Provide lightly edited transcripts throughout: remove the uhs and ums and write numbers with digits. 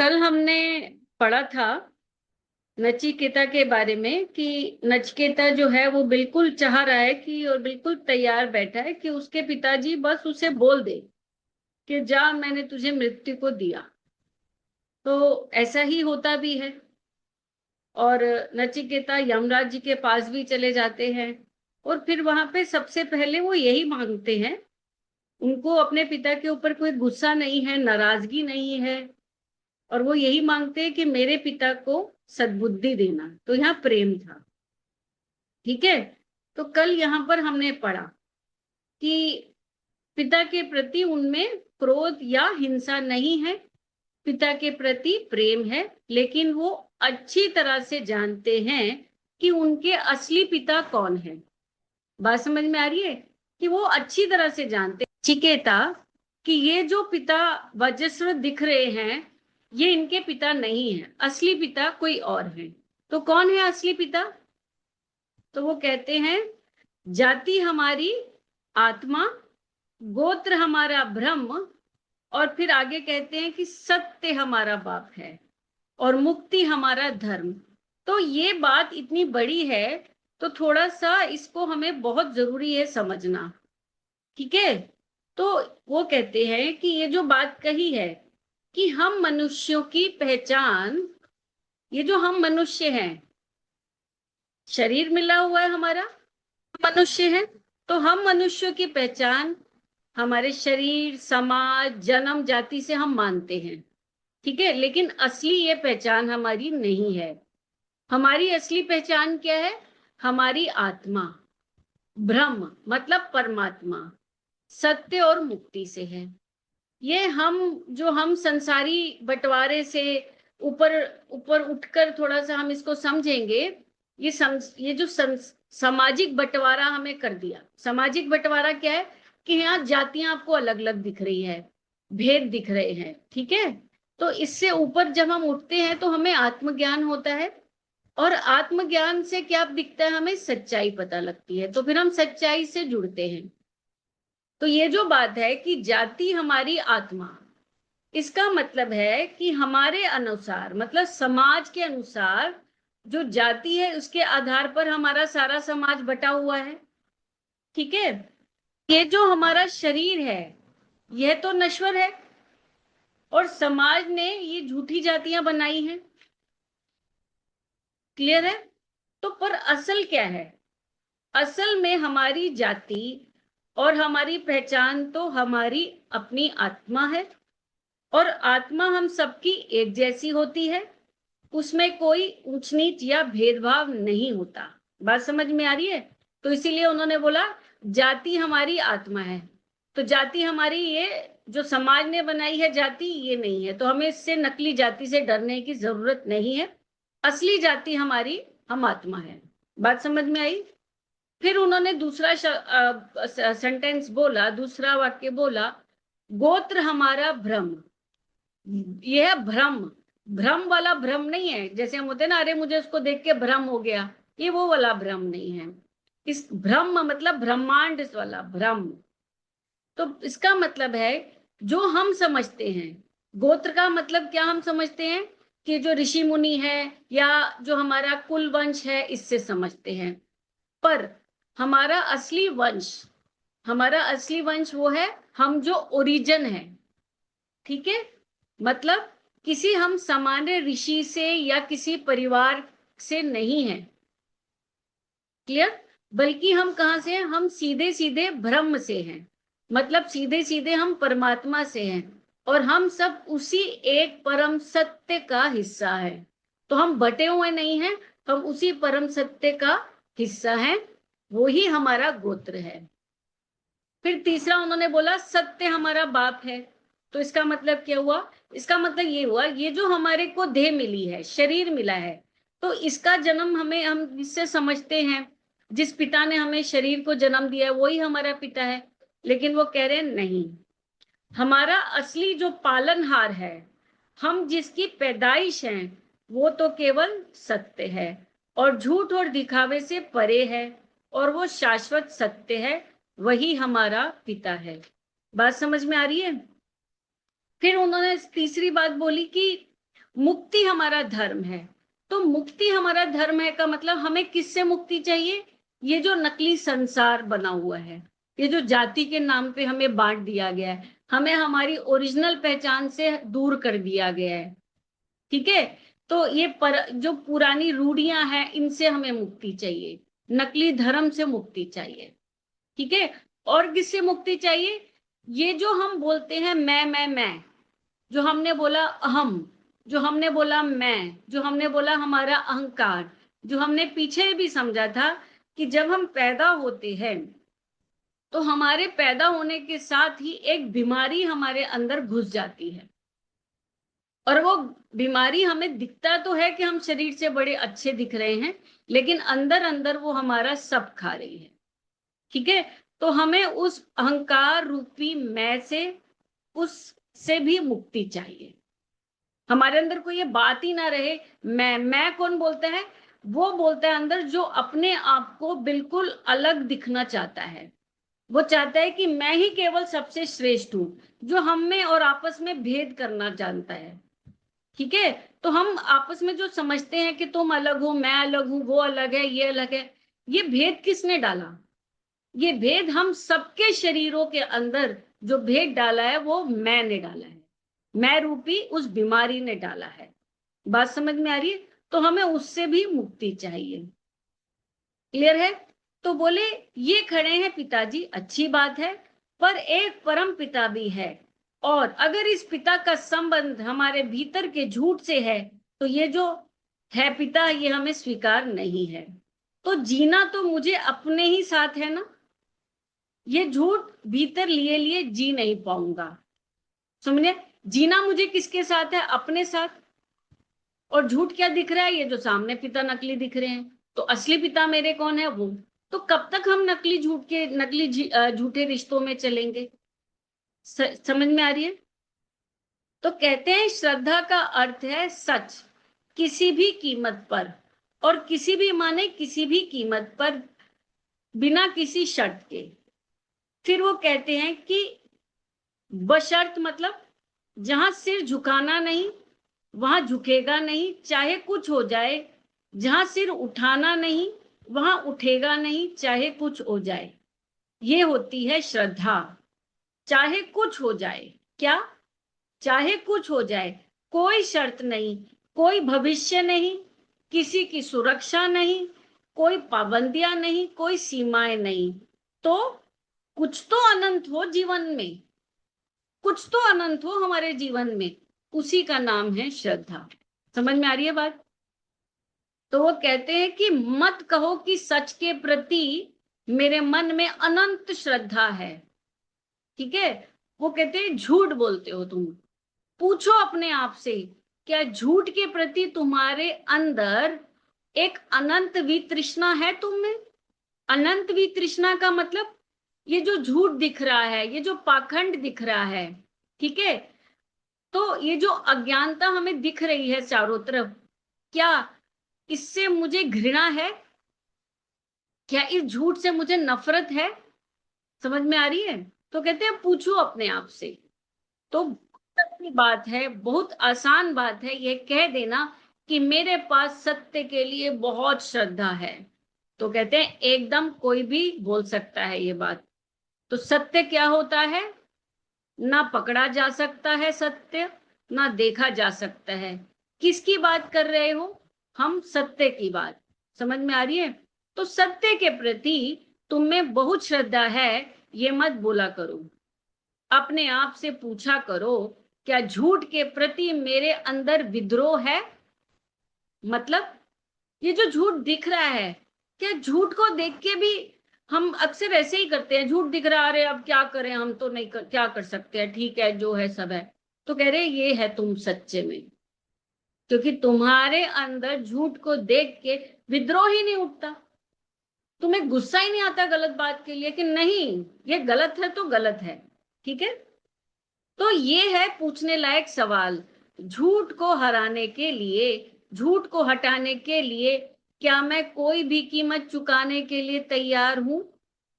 कल हमने पढ़ा था नचिकेता के बारे में कि नचिकेता जो है वो बिल्कुल चाह रहा है कि और बिल्कुल तैयार बैठा है कि उसके पिताजी बस उसे बोल दे कि जा, मैंने तुझे मृत्यु को दिया। तो ऐसा ही होता भी है। और नचिकेता यमराज जी के पास भी चले जाते हैं और फिर वहां पे सबसे पहले वो यही मांगते हैं। उनको अपने पिता के ऊपर कोई गुस्सा नहीं है, नाराजगी नहीं है, और वो यही मांगते हैं कि मेरे पिता को सद्बुद्धि देना। तो यहाँ प्रेम था। ठीक है। तो कल यहाँ पर हमने पढ़ा कि पिता के प्रति उनमें क्रोध या हिंसा नहीं है, पिता के प्रति प्रेम है, लेकिन वो अच्छी तरह से जानते हैं कि उनके असली पिता कौन है। बात समझ में आ रही है कि वो अच्छी तरह से जानते हैं चिकेता कि ये जो पिता वजस्व दिख रहे हैं ये इनके पिता नहीं है, असली पिता कोई और है। तो कौन है असली पिता? तो वो कहते हैं जाति हमारी आत्मा, गोत्र हमारा ब्रह्म, और फिर आगे कहते हैं कि सत्य हमारा बाप है और मुक्ति हमारा धर्म। तो ये बात इतनी बड़ी है तो थोड़ा सा इसको हमें बहुत जरूरी है समझना। ठीक है। तो वो कहते हैं कि ये जो बात कही है कि हम मनुष्यों की पहचान, ये जो हम मनुष्य हैं, शरीर मिला हुआ है हमारा, मनुष्य है, तो हम मनुष्यों की पहचान हमारे शरीर, समाज, जन्म, जाति से हम मानते हैं। ठीक है। लेकिन असली ये पहचान हमारी नहीं है। हमारी असली पहचान क्या है? हमारी आत्मा, ब्रह्म मतलब परमात्मा, सत्य और मुक्ति से है। ये हम संसारी बंटवारे से ऊपर ऊपर उठकर थोड़ा सा हम इसको समझेंगे। ये जो सामाजिक बंटवारा हमें कर दिया। सामाजिक बंटवारा क्या है कि यहाँ जातियां आपको अलग अलग दिख रही है, भेद दिख रहे हैं। ठीक है। तो इससे ऊपर जब हम उठते हैं तो हमें आत्मज्ञान होता है, और आत्मज्ञान से क्या दिखता है? हमें सच्चाई पता लगती है, तो फिर हम सच्चाई से जुड़ते हैं। तो ये जो बात है कि जाति हमारी आत्मा, इसका मतलब है कि हमारे अनुसार, मतलब समाज के अनुसार जो जाति है उसके आधार पर हमारा सारा समाज बटा हुआ है। ठीक है। ये जो हमारा शरीर है यह तो नश्वर है, और समाज ने ये झूठी जातियां बनाई हैं। क्लियर है? तो पर असल क्या है? असल में हमारी जाति और हमारी पहचान तो हमारी अपनी आत्मा है, और आत्मा हम सबकी एक जैसी होती है, उसमें कोई ऊंच नीच या भेदभाव नहीं होता। बात समझ में आ रही है? तो इसीलिए उन्होंने बोला जाति हमारी आत्मा है। तो जाति हमारी, ये जो समाज ने बनाई है जाति, ये नहीं है। तो हमें इससे नकली जाति से डरने की जरूरत नहीं है। असली जाति हमारी हम आत्मा है। बात समझ में आई? फिर उन्होंने दूसरा सेंटेंस बोला, दूसरा वाक्य बोला, गोत्र हमारा भ्रम। यह भ्रम, भ्रम वाला भ्रम नहीं है जैसे हम होते हैं ना, अरे मुझे उसको देख के भ्रम हो गया, ये वो वाला भ्रम नहीं है। इस ब्रह्म मतलब ब्रह्मांड वाला भ्रम। तो इसका मतलब है जो हम समझते हैं, गोत्र का मतलब क्या हम समझते हैं कि जो ऋषि मुनि है या जो हमारा कुल वंश है, इससे समझते हैं। पर हमारा असली वंश, हमारा असली वंश वो है हम जो ओरिजिन है। ठीक है। मतलब किसी हम सामान्य ऋषि से या किसी परिवार से नहीं है। क्लियर? बल्कि हम कहां से हैं? हम सीधे सीधे ब्रह्म से हैं, मतलब सीधे सीधे हम परमात्मा से हैं, और हम सब उसी एक परम सत्य का हिस्सा है। तो हम बटे हुए नहीं हैं, हम उसी परम सत्य का हिस्सा हैं। वो ही हमारा गोत्र है। फिर तीसरा उन्होंने बोला सत्य हमारा बाप है। तो इसका मतलब क्या हुआ? इसका मतलब ये हुआ, ये जो हमारे को देह मिली है, शरीर मिला है, तो इसका जन्म हम इससे समझते हैं, जिस पिता ने हमें शरीर को जन्म दिया है वही हमारा पिता है। लेकिन वो कह रहे हैं नहीं, हमारा असली जो पालनहार है, हम जिसकी पैदाइश हैं, वो तो केवल सत्य है और झूठ और दिखावे से परे है, और वो शाश्वत सत्य है, वही हमारा पिता है। बात समझ में आ रही है? फिर उन्होंने तीसरी बात बोली कि मुक्ति हमारा धर्म है। तो मुक्ति हमारा धर्म है का मतलब हमें किससे मुक्ति चाहिए? ये जो नकली संसार बना हुआ है, ये जो जाति के नाम पे हमें बांट दिया गया है, हमें हमारी ओरिजिनल पहचान से दूर कर दिया गया है। ठीक है, तो ये जो पुरानी रूढ़ियां हैं, इनसे हमें मुक्ति चाहिए, नकली धर्म से मुक्ति चाहिए। ठीक है, और किससे मुक्ति चाहिए? ये जो हम बोलते हैं मैं, जो हमने बोला अहम, जो हमने बोला मैं, जो हमने बोला हमारा अहंकार, जो हमने पीछे भी समझा था कि जब हम पैदा होते हैं तो हमारे पैदा होने के साथ ही एक बीमारी हमारे अंदर घुस जाती है, और वो बीमारी हमें दिखता तो है कि हम शरीर से बड़े अच्छे दिख रहे हैं, लेकिन अंदर अंदर वो हमारा सब खा रही है। ठीक है, तो हमें उस अहंकार रूपी मैं से, उससे भी मुक्ति चाहिए। हमारे अंदर कोई ये बात ही ना रहे। मैं कौन बोलता है? वो बोलता है अंदर जो अपने आप को बिल्कुल अलग दिखना चाहता है। वो चाहता है कि मैं ही केवल सबसे श्रेष्ठ हूं, जो हम में और आपस में भेद करना जानता है। ठीक है, तो हम आपस में जो समझते हैं कि तुम अलग हो, मैं अलग हूं, वो अलग है, ये अलग है, ये भेद किसने डाला? ये भेद हम सबके शरीरों के अंदर जो भेद डाला है वो मैंने डाला है, मैं रूपी उस बीमारी ने डाला है। बात समझ में आ रही है? तो हमें उससे भी मुक्ति चाहिए। क्लियर है? तो बोले ये खड़े हैं पिताजी, अच्छी बात है, पर एक परम पिता भी है, और अगर इस पिता का संबंध हमारे भीतर के झूठ से है तो ये जो है पिता, ये हमें स्वीकार नहीं है। तो जीना तो मुझे अपने ही साथ है ना, ये झूठ भीतर लिए लिए जी नहीं पाऊंगा। समझे? जीना मुझे किसके साथ है? अपने साथ। और झूठ क्या दिख रहा है? ये जो सामने पिता नकली दिख रहे हैं, तो असली पिता मेरे कौन है? वो। तो कब तक हम नकली झूठे रिश्तों में चलेंगे? समझ में आ रही है? तो कहते हैं श्रद्धा का अर्थ है सच, किसी भी कीमत पर, और किसी भी माने किसी भी कीमत पर, बिना किसी शर्त के। फिर वो कहते हैं कि बशर्त मतलब जहां सिर झुकाना नहीं वहां झुकेगा नहीं, चाहे कुछ हो जाए। जहां सिर उठाना नहीं वहां उठेगा नहीं, चाहे कुछ हो जाए। ये होती है श्रद्धा। चाहे कुछ हो जाए। क्या? चाहे कुछ हो जाए, कोई शर्त नहीं, कोई भविष्य नहीं, किसी की सुरक्षा नहीं, कोई पाबंदियां नहीं, कोई सीमाएं नहीं, तो कुछ तो अनंत हो जीवन में, कुछ तो अनंत हो हमारे जीवन में, उसी का नाम है श्रद्धा। समझ में आ रही है बात? तो वो कहते हैं कि मत कहो कि सच के प्रति मेरे मन में अनंत श्रद्धा है। ठीक है, वो कहते हैं झूठ बोलते हो तुम। पूछो अपने आप से, क्या झूठ के प्रति तुम्हारे अंदर एक अनंत वितृष्णा है तुम में? अनंत वितृष्णा का मतलब ये जो झूठ दिख रहा है, ये जो पाखंड दिख रहा है, ठीक है, तो ये जो अज्ञानता हमें दिख रही है चारों तरफ, क्या इससे मुझे घृणा है? क्या इस झूठ से मुझे नफरत है? समझ में आ रही है? तो कहते हैं पूछो अपने आप से। तो की बात है, बहुत आसान बात है ये कह देना कि मेरे पास सत्य के लिए बहुत श्रद्धा है। तो कहते हैं एकदम कोई भी बोल सकता है ये बात। तो सत्य क्या होता है? ना पकड़ा जा सकता है सत्य, ना देखा जा सकता है। किसकी बात कर रहे हो? हम सत्य की बात। समझ में आ रही है? तो सत्य के प्रति तुम में बहुत श्रद्धा है, ये मत बोला करो। अपने आप से पूछा करो, क्या झूठ के प्रति मेरे अंदर विद्रोह है? मतलब ये जो झूठ दिख रहा है, क्या झूठ को देख के भी हम अक्सर ऐसे ही करते हैं? झूठ दिख रहा है, अरे अब क्या करें, हम तो नहीं क्या कर सकते हैं, ठीक है जो है सब है। तो कह रहे ये है तुम सच्चे में, क्योंकि तुम्हारे अंदर झूठ को देख के विद्रोह ही नहीं उठता। तुम्हें गुस्सा ही नहीं आता गलत बात के लिए कि नहीं ये गलत है तो गलत है। ठीक है, तो ये है पूछने लायक सवाल। झूठ को हराने के लिए, झूठ को हटाने के लिए क्या मैं कोई भी कीमत चुकाने के लिए तैयार हूं?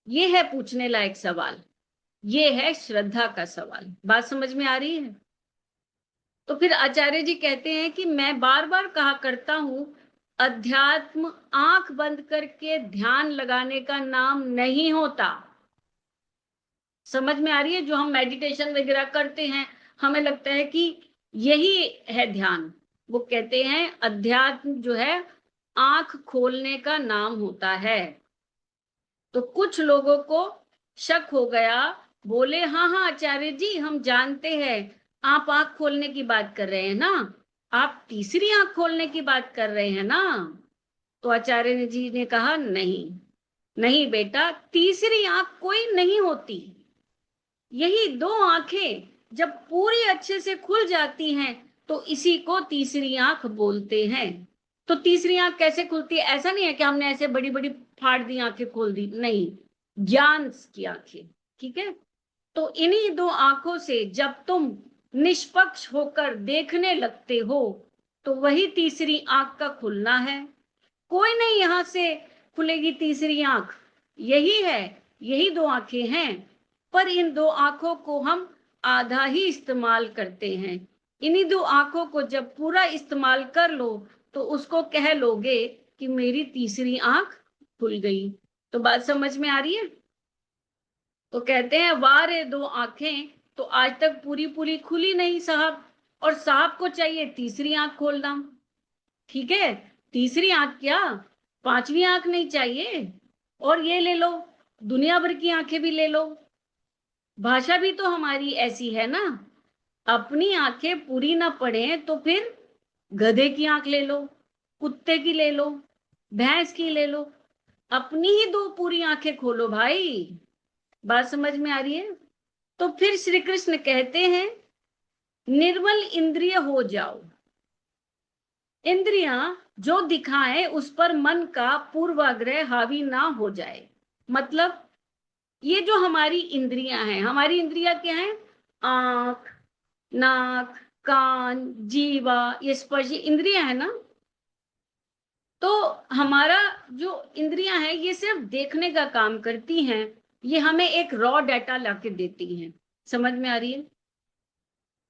ये है पूछने लायक सवाल। ये है श्रद्धा का सवाल। बात समझ में आ रही है? तो फिर आचार्य जी कहते हैं कि मैं बार बार कहा करता हूं, अध्यात्म आंख बंद करके ध्यान लगाने का नाम नहीं होता। समझ में आ रही है? जो हम मेडिटेशन वगैरह करते हैं, हमें लगता है कि यही है ध्यान। वो कहते हैं अध्यात्म जो है आंख खोलने का नाम होता है। तो कुछ लोगों को शक हो गया, बोले हाँ हाँ आचार्य जी, हम जानते हैं आप आंख खोलने की बात कर रहे हैं ना, आप तीसरी आंख खोलने की बात कर रहे हैं ना। तो आचार्य जी ने कहा नहीं, नहीं बेटा, तीसरी आंख कोई नहीं होती। यही दो आंखें जब पूरी अच्छे से खुल जाती हैं तो इसी को तीसरी आंख बोलते हैं। तो तीसरी आंख कैसे खुलती है? ऐसा नहीं है कि हमने ऐसे बड़ी बड़ी फाड़ दी आंखें खोल दी, नहीं, ज्ञान की आंखें। ठीक है? तो इन्हीं दो आंखों से जब तुम निष्पक्ष होकर देखने लगते हो तो वही तीसरी आंख का खुलना है। कोई नहीं यहां से खुलेगी तीसरी आंख, यही है, यही दो आंखें हैं। पर इन दो आंखों को हम आधा ही इस्तेमाल करते हैं। इन्हीं दो आंखों को जब पूरा इस्तेमाल कर लो तो उसको कह लोगे कि मेरी तीसरी आंख खुल गई। तो बात समझ में आ रही है? तो कहते हैं वाह रे दो आंखें, तो आज तक पूरी पूरी खुली नहीं साहब, और साहब को चाहिए तीसरी आंख खोलना। ठीक है? तीसरी आंख क्या, पांचवी आंख नहीं चाहिए। और ये ले लो, दुनिया भर की आंखें भी ले लो। भाषा भी तो हमारी ऐसी है ना, अपनी आंखें पूरी ना पढ़े तो फिर गधे की आंख ले लो, कुत्ते की ले लो, भैंस की ले लो, अपनी ही दो पूरी आंखें खोलो भाई। बात समझ में आ रही है? तो फिर श्री कृष्ण कहते हैं निर्मल इंद्रिय हो जाओ। इंद्रियां जो दिखाएं उस पर मन का पूर्वाग्रह हावी ना हो जाए। मतलब ये जो हमारी इंद्रियां हैं, हमारी इंद्रियां क्या हैं? आंख, नाक, कान, जीवा, ये स्पर्श इंद्रियां है ना। तो हमारा जो इंद्रियां हैं ये सिर्फ देखने का काम करती हैं, ये हमें एक रॉ डाटा लाके देती हैं। समझ में आ रही है?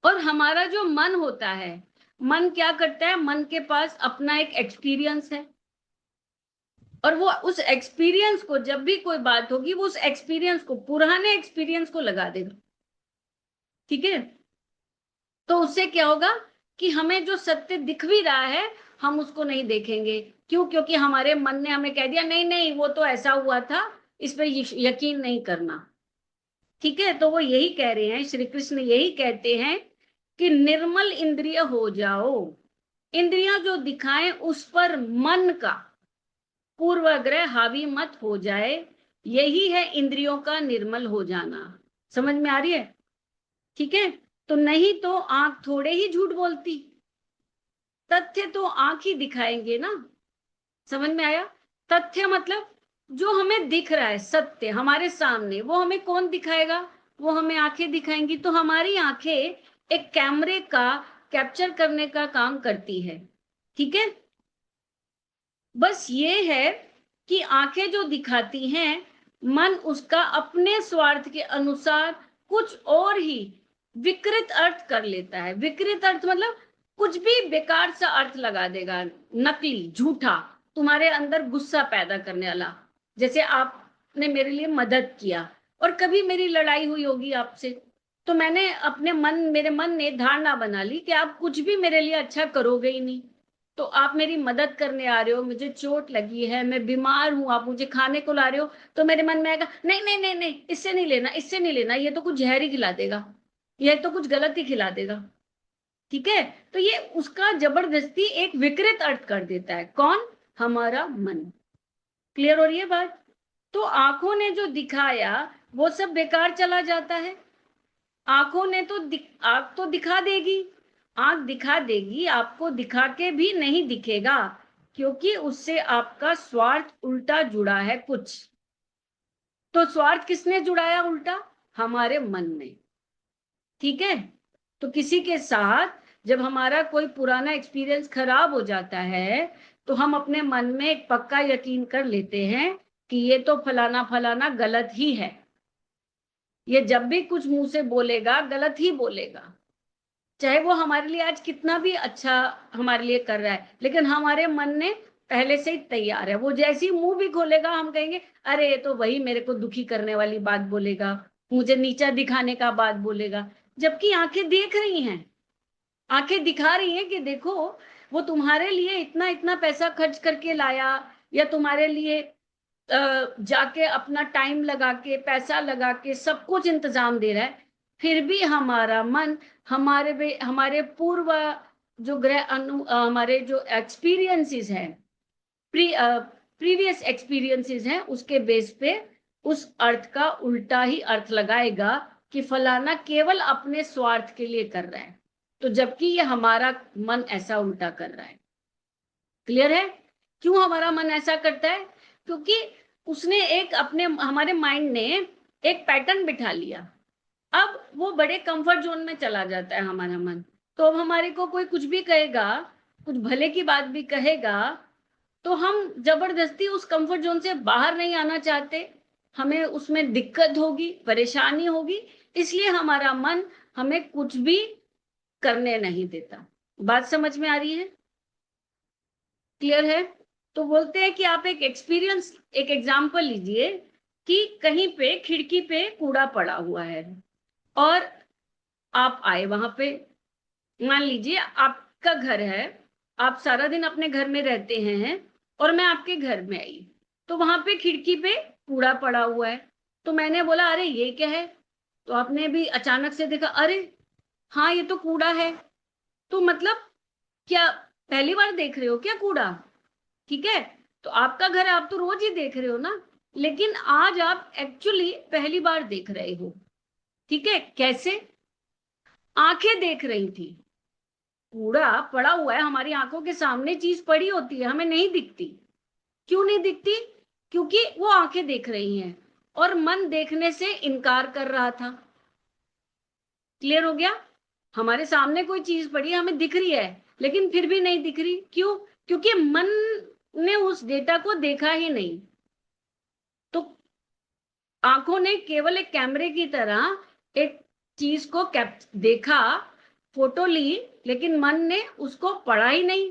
और हमारा जो मन होता है, मन क्या करता है? मन के पास अपना एक एक्सपीरियंस है, और वो उस एक्सपीरियंस को जब भी कोई बात होगी वो उस एक्सपीरियंस को, पुराने एक्सपीरियंस को लगा देगा। ठीक है? तो उससे क्या होगा कि हमें जो सत्य दिख भी रहा है हम उसको नहीं देखेंगे। क्यों? क्योंकि हमारे मन ने हमें कह दिया नहीं नहीं वो तो ऐसा हुआ था, इस पर यकीन नहीं करना। ठीक है? तो वो यही कह रहे हैं, श्री कृष्ण यही कहते हैं कि निर्मल इंद्रिय हो जाओ। इंद्रियां जो दिखाएं उस पर मन का पूर्वाग्रह हावी मत हो जाए, यही है इंद्रियों का निर्मल हो जाना। समझ में आ रही है? ठीक है? तो नहीं तो आंख थोड़े ही झूठ बोलती, तथ्य तो आंख ही दिखाएंगे ना। समझ में आया? तथ्य मतलब जो हमें दिख रहा है, सत्य हमारे सामने, वो हमें कौन दिखाएगा? वो हमें आंखें दिखाएंगी। तो हमारी आंखें एक कैमरे का कैप्चर करने का काम करती है। ठीक है? बस ये है कि आंखें जो दिखाती हैं, मन उसका अपने स्वार्थ के अनुसार कुछ और ही विकृत अर्थ कर लेता है। विकृत अर्थ मतलब कुछ भी बेकार सा अर्थ लगा देगा, नकली, झूठा, तुम्हारे अंदर गुस्सा पैदा करने वाला। जैसे आपने मेरे लिए मदद किया और कभी मेरी लड़ाई हुई होगी आपसे, तो मैंने अपने मन, मेरे मन ने धारणा बना ली कि आप कुछ भी मेरे लिए अच्छा करोगे ही नहीं। तो आप मेरी मदद करने आ रहे हो, मुझे चोट लगी है, मैं बीमार हूं, आप मुझे खाने को ला रहे हो, तो मेरे मन में आएगा नहीं नहीं नहीं नहीं, इससे नहीं लेना, इससे नहीं लेना, ये तो कुछ जहर ही खिला देगा, ये तो कुछ गलत ही खिला देगा। ठीक है? तो ये उसका जबरदस्ती एक विकृत अर्थ कर देता है। कौन? हमारा मन। क्लियर हो रही है बात? तो आंखों ने जो दिखाया वो सब बेकार चला जाता है। आंखों ने तो आंख तो दिखा देगी, आंख दिखा देगी, आपको दिखा के भी नहीं दिखेगा, क्योंकि उससे आपका स्वार्थ उल्टा जुड़ा है कुछ। तो स्वार्थ किसने जुड़ाया उल्टा? हमारे मन ने। ठीक है? तो किसी के साथ जब हमारा कोई पुराना एक्सपीरियंस खराब हो जाता है तो हम अपने मन में एक पक्का यकीन कर लेते हैं कि ये तो फलाना फलाना गलत ही है, ये जब भी कुछ मुंह से बोलेगा गलत ही बोलेगा। चाहे वो हमारे लिए आज कितना भी अच्छा हमारे लिए कर रहा है, लेकिन हमारे मन ने पहले से ही तैयार है। वो जैसी मुंह भी खोलेगा हम कहेंगे अरे ये तो वही मेरे को दुखी करने वाली बात बोलेगा, मुझे नीचा दिखाने का बात बोलेगा। जबकि आंखें देख रही हैं, आंखें दिखा रही हैं कि देखो वो तुम्हारे लिए इतना इतना पैसा खर्च करके लाया, या तुम्हारे लिए जाके अपना टाइम लगा के पैसा लगा के सब कुछ इंतजाम दे रहा है। फिर भी हमारा मन हमारे पूर्व जो हमारे जो एक्सपीरियंसेस हैं, प्रीवियस एक्सपीरियंसेस हैं, उसके बेस पे उस अर्थ का उल्टा ही अर्थ लगाएगा कि फलाना केवल अपने स्वार्थ के लिए कर रहा है, तो जबकि ये हमारा मन ऐसा उल्टा कर रहा है। क्लियर है? क्यों हमारा मन ऐसा करता है? क्योंकि उसने एक अपने हमारे माइंड ने एक पैटर्न बिठा लिया। अब वो बड़े कंफर्ट जोन में चला जाता है हमारा मन। तो अब हमारे को कोई कुछ भी कहेगा, कुछ भले की बात भी कहेगा, तो हम जबरदस्ती उस कंफर्ट जोन से बाहर नहीं आना चाहते, हमें उसमें दिक्कत होगी, परेशानी होगी, इसलिए हमारा मन हमें कुछ भी करने नहीं देता। बात समझ में आ रही है? क्लियर है? तो बोलते हैं कि आप एक एग्जाम्पल लीजिए कि कहीं पे खिड़की पे कूड़ा पड़ा हुआ है और आप आए वहां पे। मान लीजिए आपका घर है, आप सारा दिन अपने घर में रहते हैं और मैं आपके घर में आई, तो वहां पे खिड़की पे कूड़ा पड़ा हुआ है। तो मैंने बोला अरे ये क्या है? तो आपने भी अचानक से देखा अरे हाँ ये तो कूड़ा है। तो मतलब क्या पहली बार देख रहे हो क्या कूड़ा? ठीक है, तो आपका घर आप तो रोज ही देख रहे हो ना, लेकिन आज आप एक्चुअली पहली बार देख रहे हो। ठीक है, कैसे? आंखें देख रही थी, कूड़ा पड़ा हुआ है, हमारी आंखों के सामने चीज पड़ी होती है, हमें नहीं दिखती। क्यों नहीं दिखती? क्योंकि वो आंखें देख रही हैं और मन देखने से इनकार कर रहा था। क्लियर हो गया? हमारे सामने कोई चीज पड़ी है, हमें दिख रही है, लेकिन फिर भी नहीं दिख रही। क्यों? क्योंकि मन ने उस डेटा को देखा ही नहीं। तो आंखों ने केवल एक कैमरे की तरह एक चीज को देखा, फोटो ली, लेकिन मन ने उसको पढ़ा ही नहीं,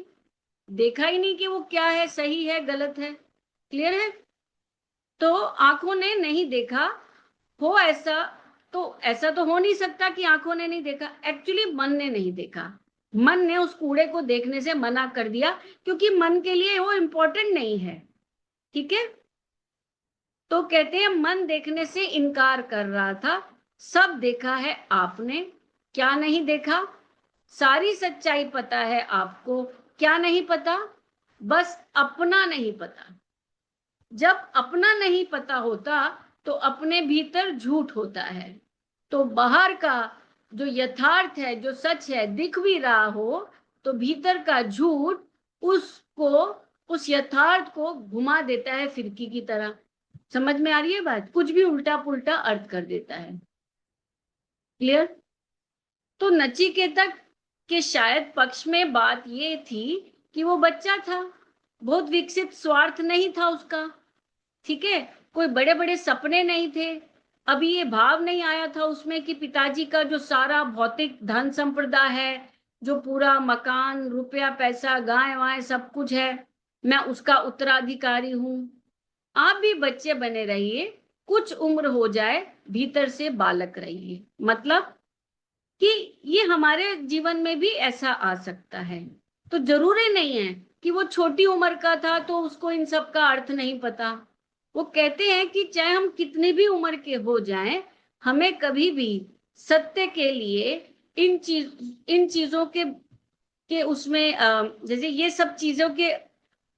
देखा ही नहीं कि वो क्या है, सही है गलत है। क्लियर है? तो आंखों ने नहीं देखा। हो ऐसा, तो ऐसा तो हो नहीं सकता कि आंखों ने नहीं देखा, एक्चुअली मन ने नहीं देखा। मन ने उस कूड़े को देखने से मना कर दिया, क्योंकि मन के लिए वो इंपॉर्टेंट नहीं है। ठीक है, तो कहते हैं मन देखने से इनकार कर रहा था। सब देखा है आपने, क्या नहीं देखा? सारी सच्चाई पता है आपको, क्या नहीं पता? बस अपना नहीं पता। जब अपना नहीं पता होता तो अपने भीतर झूठ होता है। तो बाहर का जो यथार्थ है, जो सच है, दिख भी रहा हो, तो भीतर का झूठ उसको, उस यथार्थ को घुमा देता है फिरकी की तरह। समझ में आ रही है बात? कुछ भी उल्टा पुल्टा अर्थ कर देता है। क्लियर? तो नचिकेता के शायद पक्ष में बात ये थी कि वो बच्चा था, बहुत विकसित स्वार्थ नहीं था उसका। ठीक है, कोई बड़े बड़े सपने नहीं थे। अभी ये भाव नहीं आया था उसमें कि पिताजी का जो सारा भौतिक धन संपदा है, जो पूरा मकान, रुपया, पैसा, गाय वाय सब कुछ है, मैं उसका उत्तराधिकारी हूं। आप भी बच्चे बने रहिए, कुछ उम्र हो जाए, भीतर से बालक रहिए। मतलब कि ये हमारे जीवन में भी ऐसा आ सकता है। तो जरूरी नहीं है कि वो छोटी उम्र का था तो उसको इन सब का अर्थ नहीं पता। वो कहते हैं कि चाहे हम कितनी भी उम्र के हो जाएं, हमें कभी भी सत्य के लिए इन चीजों के उसमें जैसे ये सब चीजों के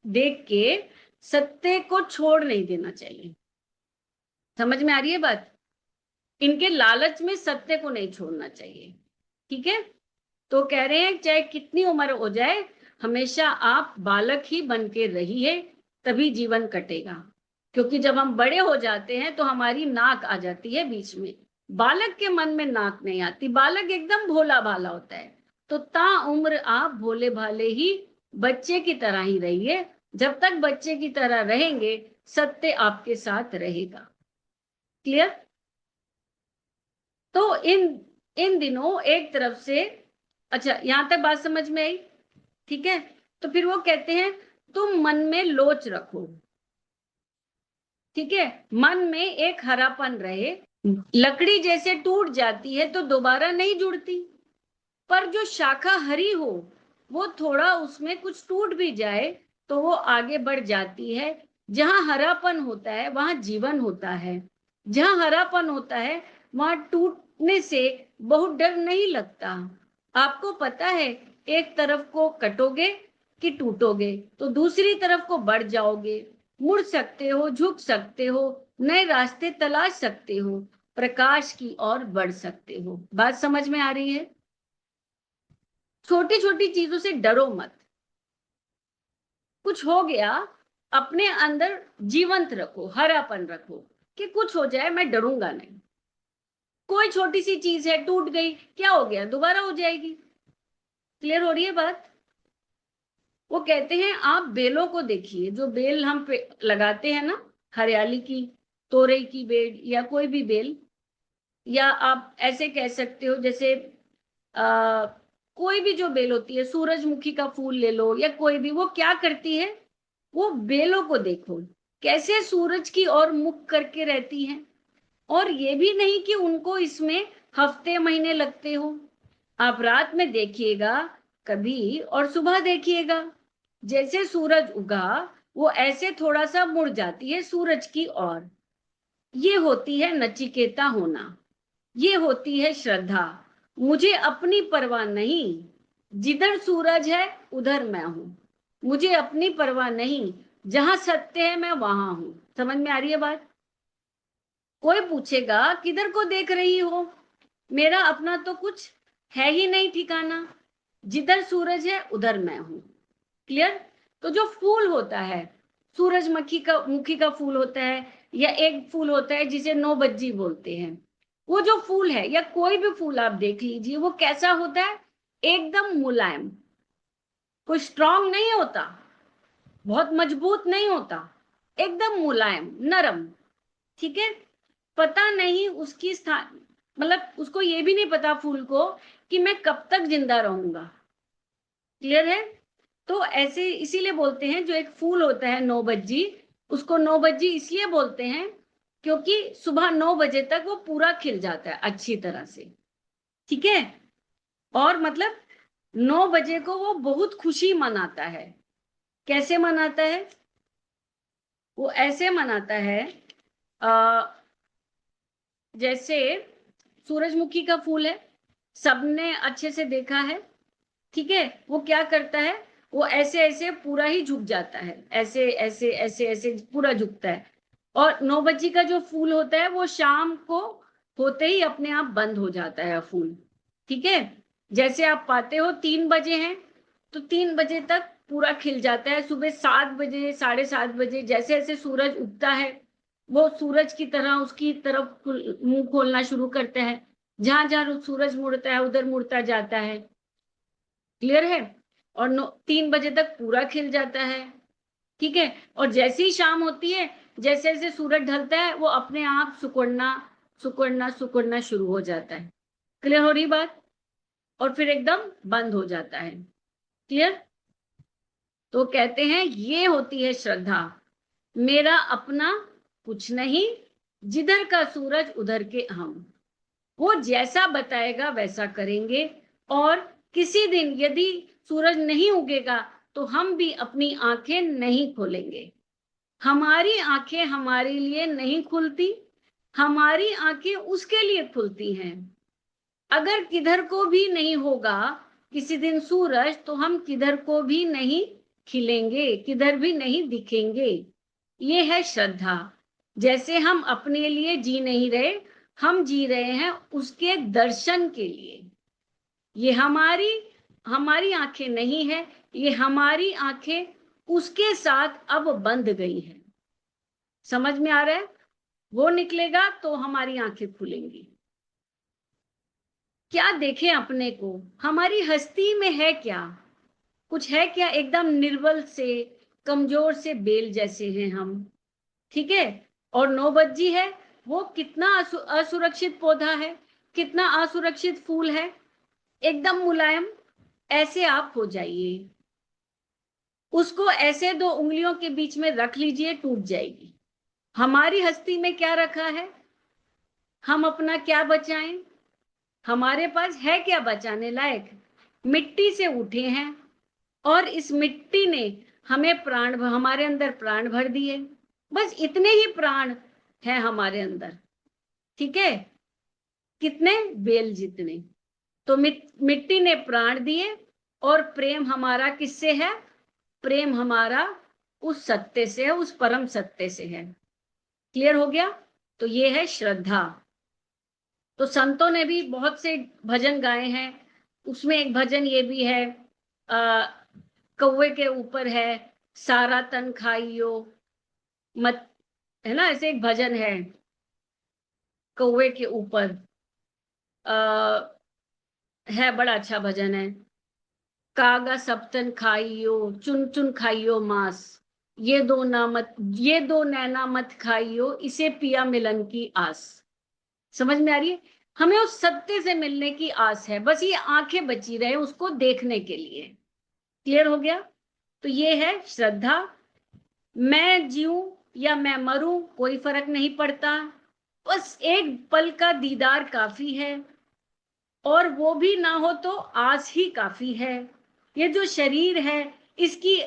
देख के सत्य को छोड़ नहीं देना चाहिए। समझ में आ रही है बात? इनके लालच में सत्य को नहीं छोड़ना चाहिए। ठीक है, तो कह रहे हैं चाहे कितनी उम्र हो जाए, हमेशा आप बालक ही बन के रहिए, तभी जीवन कटेगा। क्योंकि जब हम बड़े हो जाते हैं तो हमारी नाक आ जाती है बीच में। बालक के मन में नाक नहीं आती, बालक एकदम भोला भाला होता है। तो ता उम्र आप भोले भाले ही बच्चे की तरह ही रहिए। जब तक बच्चे की तरह रहेंगे, सत्य आपके साथ रहेगा। क्लियर? तो इन इन दिनों एक तरफ से अच्छा, यहां तक बात समझ में आई? ठीक है, तो फिर वो कहते हैं तुम मन में लोच रखो। ठीक है, मन में एक हरापन रहे। लकड़ी जैसे टूट जाती है तो दोबारा नहीं जुड़ती, पर जो शाखा हरी हो, वो थोड़ा उसमें कुछ टूट भी जाए तो वो आगे बढ़ जाती है। जहां हरापन होता है वहां जीवन होता है। जहां हरापन होता है वहां टूटने से बहुत डर नहीं लगता। आपको पता है, एक तरफ को कटोगे कि टूटोगे तो दूसरी तरफ को बढ़ जाओगे। मुड़ सकते हो, झुक सकते हो, नए रास्ते तलाश सकते हो, प्रकाश की ओर बढ़ सकते हो। बात समझ में आ रही है? छोटी छोटी चीजों से डरो मत। कुछ हो गया, अपने अंदर जीवंत रखो, हरापन रखो कि कुछ हो जाए मैं डरूंगा नहीं। कोई छोटी सी चीज है, टूट गई, क्या हो गया, दोबारा हो जाएगी। क्लियर हो रही है बात? वो कहते हैं आप बेलों को देखिए, जो बेल हम लगाते हैं ना, हरियाली की, तोरई की बेल या कोई भी बेल, या आप ऐसे कह सकते हो जैसे आ, कोई भी जो बेल होती है, सूरजमुखी का फूल ले लो या कोई भी, वो क्या करती है, वो बेलों को देखो कैसे सूरज की ओर मुख करके रहती हैं। और ये भी नहीं कि उनको इसमें हफ्ते महीने लगते हो। आप रात में देखिएगा कभी और सुबह देखिएगा, जैसे सूरज उगा वो ऐसे थोड़ा सा मुड़ जाती है सूरज की ओर। ये होती है नचिकेता होना, ये होती है श्रद्धा। मुझे अपनी परवाह नहीं, जिधर सूरज है उधर मैं हूं। मुझे अपनी परवाह नहीं, जहां सत्य है मैं वहां हूं। समझ में आ रही है बात? कोई पूछेगा किधर को देख रही हो, मेरा अपना तो कुछ है ही नहीं ठिकाना, जिधर सूरज है उधर मैं हूं। क्लियर? तो जो फूल होता है, सूरजमुखी का मुखी का फूल होता है, या एक फूल होता है जिसे नौबज्जी बोलते हैं, वो जो फूल है या कोई भी फूल आप देख लीजिए, वो कैसा होता है, एकदम मुलायम। कोई स्ट्रांग नहीं होता, बहुत मजबूत नहीं होता, एकदम मुलायम, नरम। ठीक है, पता नहीं उसकी स्थान, मतलब उसको ये भी नहीं पता फूल को कि मैं कब तक जिंदा रहूंगा। क्लियर है? तो ऐसे इसीलिए बोलते हैं, जो एक फूल होता है नौबज्जी, उसको नौबज्जी इसलिए बोलते हैं क्योंकि सुबह 9 बजे तक वो पूरा खिल जाता है अच्छी तरह से। ठीक है, और मतलब 9 बजे को वो बहुत खुशी मनाता है। कैसे मनाता है? वो ऐसे मनाता है, आ, जैसे सूरजमुखी का फूल है, सबने अच्छे से देखा है। ठीक है, वो क्या करता है, वो ऐसे ऐसे पूरा ही झुक जाता है, ऐसे ऐसे ऐसे ऐसे पूरा झुकता है। और 9 बजे का जो फूल होता है वो शाम को होते ही अपने आप बंद हो जाता है फूल। ठीक है, जैसे आप पाते हो 3 बजे हैं तो 3 बजे तक पूरा खिल जाता है। सुबह 7 बजे, 7:30 बजे जैसे जैसे सूरज उगता है, वो सूरज की तरह उसकी तरफ मुंह खोलना शुरू करता है। जहां जहां सूरज मुड़ता है उधर मुड़ता जाता है। क्लियर है? और 3 बजे तक पूरा खिल जाता है। ठीक है, और जैसे ही शाम होती है, जैसे जैसे सूरज ढलता है, वो अपने आप सिकुड़ना सिकुड़ना सिकुड़ना शुरू हो जाता है। क्लियर हो रही बात? और फिर एकदम बंद हो जाता है। क्लियर? तो कहते हैं ये होती है श्रद्धा। मेरा अपना कुछ नहीं, जिधर का सूरज उधर के हम। वो जैसा बताएगा वैसा करेंगे। और किसी दिन यदि सूरज नहीं उगेगा तो हम भी अपनी आंखें नहीं खोलेंगे। हमारी आंखें हमारे लिए नहीं खुलती, हमारी आंखें उसके लिए खुलती हैं। अगर किधर को भी नहीं होगा किसी दिन सूरज, तो हम किधर को भी नहीं खिलेंगे, किधर भी नहीं दिखेंगे। ये है श्रद्धा। जैसे हम अपने लिए जी नहीं रहे, हम जी रहे हैं उसके दर्शन के लिए। ये हमारी हमारी आंखें नहीं है, ये हमारी आंखें उसके साथ अब बंध गई हैं। समझ में आ रहा है? वो निकलेगा तो हमारी आंखें खुलेंगी। क्या देखें अपने को, हमारी हस्ती में है क्या, कुछ है क्या? एकदम निर्बल से, कमजोर से बेल जैसे हैं हम। ठीक है, और नौबज्जी है, वो कितना असुरक्षित पौधा है, कितना असुरक्षित फूल है, एकदम मुलायम। ऐसे आप हो जाइए। उसको ऐसे 2 उंगलियों के बीच में रख लीजिए, टूट जाएगी। हमारी हस्ती में क्या रखा है? हम अपना क्या बचाएं? हमारे पास है क्या बचाने लायक? मिट्टी से उठे हैं और इस मिट्टी ने हमें प्राण, हमारे अंदर प्राण भर दिए। बस इतने ही प्राण हैं हमारे अंदर, ठीक है? कितने? बेल जितने। तो मिट्टी ने प्राण दिए और प्रेम हमारा किससे है? प्रेम हमारा उस सत्य से है, उस परम सत्य से है। क्लियर हो गया? तो ये है श्रद्धा। तो संतों ने भी बहुत से भजन गाए हैं। उसमें एक भजन ये भी है, कौवे के ऊपर है, सारा तन खाइयो मत, है ना? ऐसे एक भजन है कौवे के ऊपर, है बड़ा अच्छा भजन है। कागा सबतन खाइयो, चुन चुन खाइयो मांस, ये दो नैना मत खाइयो, इसे पिया मिलन की आस। समझ में आ रही है? हमें उस सत्य से मिलने की आस है, बस ये आंखें बची रहे उसको देखने के लिए। क्लियर हो गया? तो ये है श्रद्धा। मैं जीऊं या मैं मरूं कोई फर्क नहीं पड़ता, बस एक पल का दीदार काफी है, और वो भी ना हो तो आस ही काफी है। ये जो शरीर है, इसकी,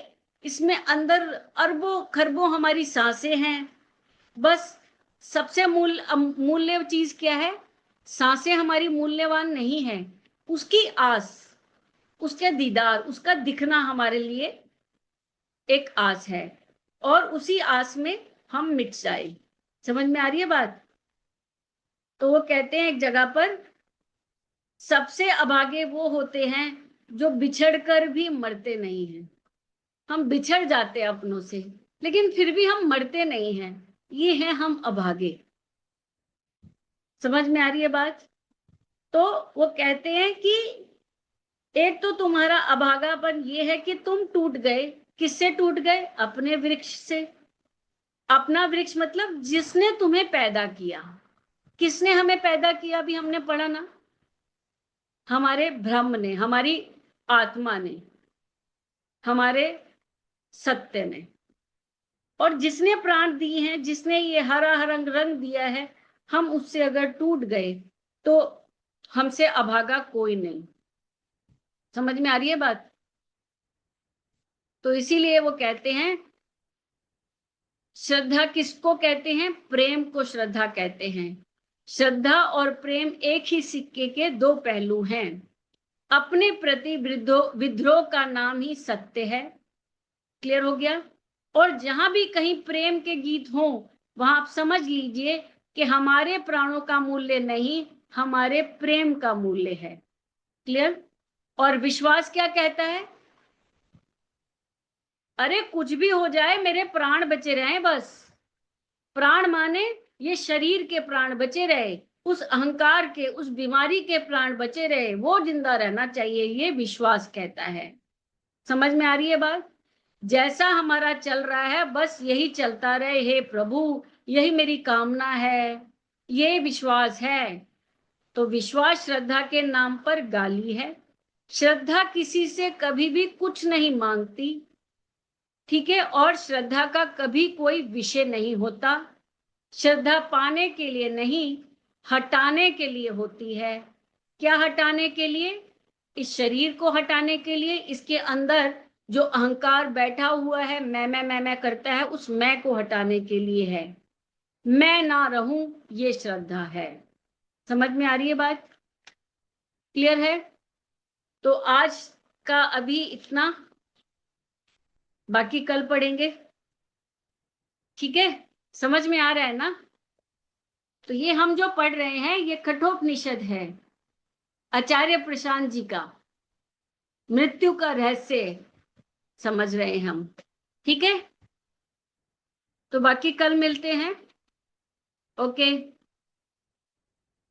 इसमें अंदर अरबों खरबों हमारी सांसें हैं। बस सबसे मूल्य चीज क्या है? सांसें हमारी मूल्यवान नहीं है, उसकी आस, उसके दीदार, उसका दिखना हमारे लिए एक आस है, और उसी आस में हम मिट जाए। समझ में आ रही है बात? तो वो कहते हैं एक जगह पर, सबसे अभागे वो होते हैं जो बिछड़ कर भी मरते नहीं हैं। हम बिछड़ जाते हैं अपनों से, लेकिन फिर भी हम मरते नहीं हैं। ये हैं हम अभागे। समझ में आ रही है बात? तो वो कहते हैं कि एक तो तुम्हारा अभागापन ये है कि तुम टूट गए। किससे टूट गए? अपने वृक्ष से। अपना वृक्ष मतलब जिसने तुम्हें पैदा किया। किसने हमें पैदा किया? अभी हमने पढ़ा ना, हमारे ब्रह्म ने, हमारी आत्मा ने, हमारे सत्य ने। और जिसने प्राण दिए हैं, जिसने ये हरा रंग रंग दिया है, हम उससे अगर टूट गए तो हमसे अभागा कोई नहीं। समझ में आ रही है बात? तो इसीलिए वो कहते हैं, श्रद्धा किसको कहते हैं? प्रेम को श्रद्धा कहते हैं। श्रद्धा और प्रेम एक ही सिक्के के 2 पहलू हैं। अपने प्रति विद्रोह का नाम ही सत्य है। क्लियर हो गया? और जहां भी कहीं प्रेम के गीत हो, वहां आप समझ लीजिए कि हमारे प्राणों का मूल्य नहीं, हमारे प्रेम का मूल्य है। क्लियर? और विश्वास क्या कहता है? अरे कुछ भी हो जाए, मेरे प्राण बचे रहें बस। प्राण माने ये शरीर के प्राण बचे रहे, उस अहंकार के, उस बीमारी के प्राण बचे रहे, वो जिंदा रहना चाहिए, ये विश्वास कहता है। समझ में आ रही है बात? जैसा हमारा चल रहा है बस यही चलता रहे, हे प्रभु, यही मेरी कामना है, ये विश्वास है। तो विश्वास श्रद्धा के नाम पर गाली है। श्रद्धा किसी से कभी भी कुछ नहीं मांगती, ठीक है? और श्रद्धा का कभी कोई विषय नहीं होता। श्रद्धा पाने के लिए नहीं, हटाने के लिए होती है। क्या हटाने के लिए? इस शरीर को हटाने के लिए, इसके अंदर जो अहंकार बैठा हुआ है, मैं करता है, उस मैं को हटाने के लिए है। मैं ना रहूं, ये श्रद्धा है। समझ में आ रही है बात? क्लियर है? तो आज का अभी इतना, बाकी कल पढ़ेंगे। ठीक है? समझ में आ रहा है ना? तो ये हम जो पढ़ रहे हैं ये कठोपनिषद है, आचार्य प्रशांत जी का मृत्यु का रहस्य समझ रहे हैं हम। ठीक है? तो बाकी कल मिलते हैं। ओके।